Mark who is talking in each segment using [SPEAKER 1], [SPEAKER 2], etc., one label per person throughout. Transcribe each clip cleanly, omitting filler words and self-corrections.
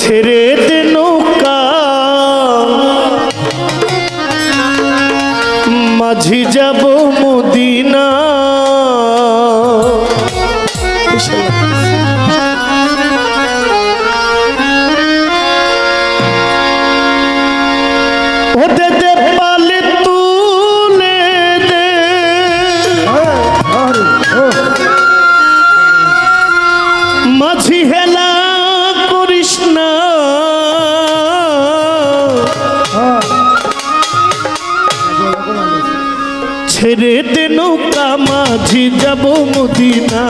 [SPEAKER 1] ছেড়ে দে নৌকা মাঝি যাব মদিনা। ও দে দে পালে তুলে দে মাঝি হেলা করিস না। ছেড়ে দে নৌকা মাঝি যাব মদিনা,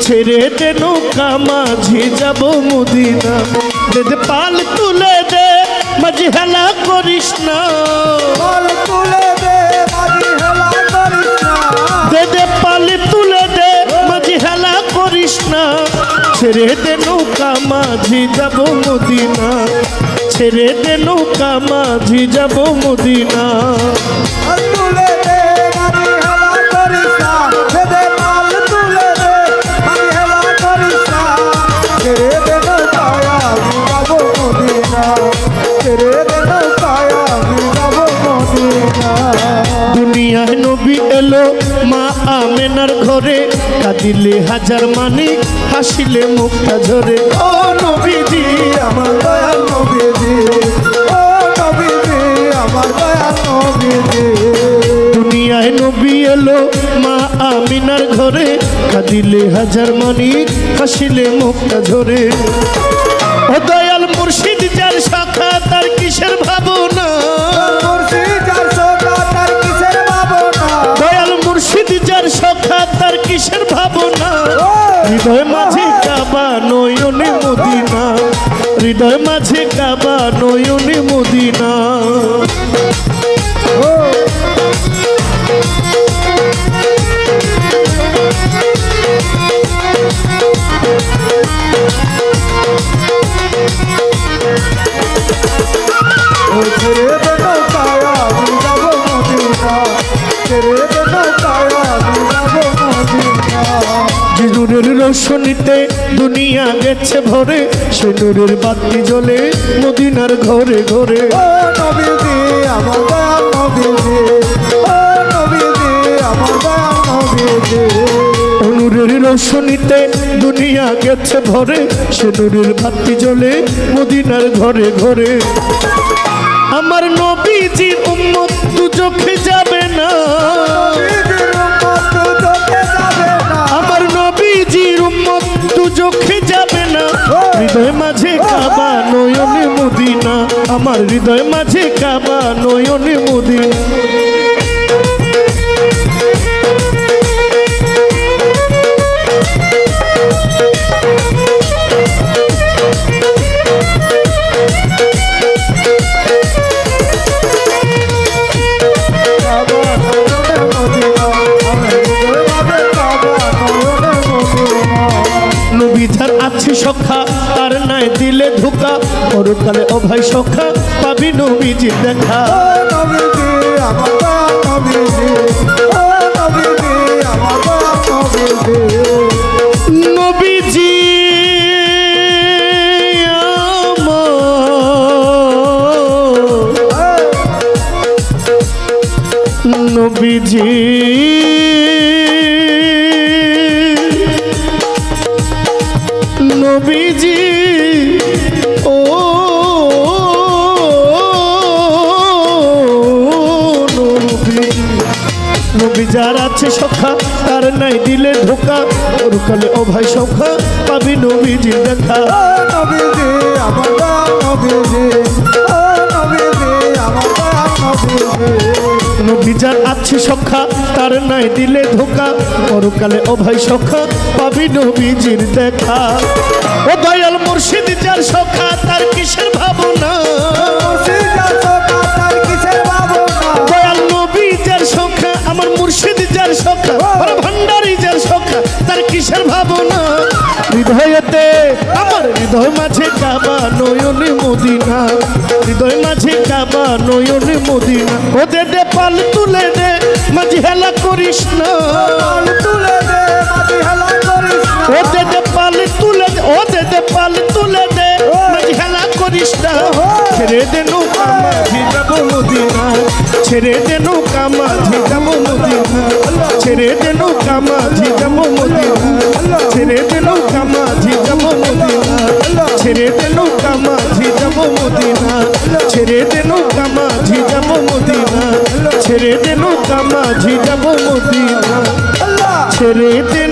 [SPEAKER 1] ছেড়ে দে নৌকা মাঝি যাব মদিনা। দে দে পাল তুলে দে মাঝি হেলা করিস না,
[SPEAKER 2] পাল তুলে দে মাঝি হেলা করিস না।
[SPEAKER 1] দে দে পাল তুলে দে মাঝি হেলা করিস না। ছেড়ে দে নৌকা মাঝি যাব মদিনা, ছেড়ে দে নৌকা মাঝি যাব মদিনা।
[SPEAKER 2] পাল তুলে দে মাঝি হেলা করিস না। দে দে পাল তুলে দে মাঝি হেলা করিস না। ছেড়ে দে নৌকায় আমি যাব মদিনা, ছেড়ে দে নৌকায় আমি যাব মদিনা।
[SPEAKER 1] দুনিয়ায় নবী এলো মা আমেনার ঘরে, কাঁদিলে হাজার মানিক হাসিলে মুক্তা ঝরে। ও নবীজি
[SPEAKER 2] আমার দয়াল নবীজি, ও নবীজি আমার দয়াল নবীজি।
[SPEAKER 1] দুনিয়ায় নবী এলো মা আমিনার ঘরে, কাঁদিলে হাজার মানিক হাসিলে মুক্তা ঝরে। ও দয়াল মুর্শিদ যার শাখা তার কিসের ভাবনা,
[SPEAKER 2] মুর্শিদ যার শাখা তার কিসের ভাবনা।
[SPEAKER 1] দয়াল মুর্শিদ যার শাখা তার কিসের ভাবনা। হৃদয় মাঝে কাবা নয়নে মদিনা, হৃদয় মাঝে কাবা নয়নে মদিনা।
[SPEAKER 2] ছেড়ে দে নৌকায় আমি যাব মদিনা, ছেড়ে দে নৌকায় আমি যাব মদিনা।
[SPEAKER 1] যে নূরের রোশনীতে দুনিয়া গেছে ভরে, সে নূরের বাতি জ্বলে মদিনার ঘরে ঘরে।
[SPEAKER 2] ও নবীজি আমার দয়াল নবীজি, ও নবীজি আমার দয়াল নবীজি।
[SPEAKER 1] ও নূরের রোশনীতে দুনিয়া গেছে ভরে, সে নূরের বাতি জ্বলে মদিনার ঘরে ঘরে। আমার নবীজির উম্মত দুজখে যাবে না,
[SPEAKER 2] নবীজির উম্মত দুজখে যাবে না।
[SPEAKER 1] আমার নবীজির উম্মত দুজখে যাবে না। হৃদয় মাঝে কাবা নয়নে মদিনা, আমার হৃদয় মাঝে কাবা নয়নে মদিনা।
[SPEAKER 2] কাবা নয়নে মদিনা, আমার হৃদয় মাঝে কাবা নয়নে মদিনা।
[SPEAKER 1] নবী যার আছে সখা তার নাই দিলে ধোকা, পরকালে ও ভাই সখা পাবি নবীজির দেখা।
[SPEAKER 2] ও নবীজি আমার দয়াল নবীজি, ও নবীজি আমার দয়াল নবীজি।
[SPEAKER 1] নবীজি আমার, নবীজি নবীজি ও নবী যার আছে সখা তার নাই দিলে ধোকা, পরকালে ও ভাই সখা পাবি নবীজির দেখা।
[SPEAKER 2] ও নবীজি আমার দয়াল নবীজি, ও নবীজি আমার দয়াল নবীজি।
[SPEAKER 1] নবী যার আছে সখা তার নাই দিলে ধোকা, পরকালে ও ভাই সখা পাবি নবীজির দেখা। ও দয়াল মুর্শিদ যার সখা তার কিসের ভাবনা,
[SPEAKER 2] মুর্শিদ যার শাখা তার কিসের ভাবনা।
[SPEAKER 1] দয়াল নবী যার সখা আমার মুর্শিদ যার সখা, আর ভান্ডারী যার সখা তার কিসের ভাবনা। হৃদয়তে আমার হৃদয় মাঝে কাবা নয়নে মদিনা, হৃদয় মাঝে কাবা নয়নে মদিনা। ও দে দে পাল তুলে দে মাঝি হেলা করিস না,
[SPEAKER 2] পাল তুলে দে মাঝি হেলা করিস না।
[SPEAKER 1] ও দে দে পাল তুলে দে, ও দে দে পাল তুলে দে মাঝি হেলা দে নৌকা মাঝি যাব মদিনা ছেড়ে দে নৌকা মাঝি যাব মদিনা ছেড়ে দে নৌকা মাঝি যাব মদিনা ছেড়ে দে নৌকা মাঝি যাব মদিনা ছেড়ে দে নৌকা মাঝি যাব মদিনা ছেড়ে দে নৌকা মাঝি যাব মদিনা ছেড়ে দে নৌকা মাঝি যাব মদিনা
[SPEAKER 2] আল্লাহ
[SPEAKER 1] ছেড়ে দে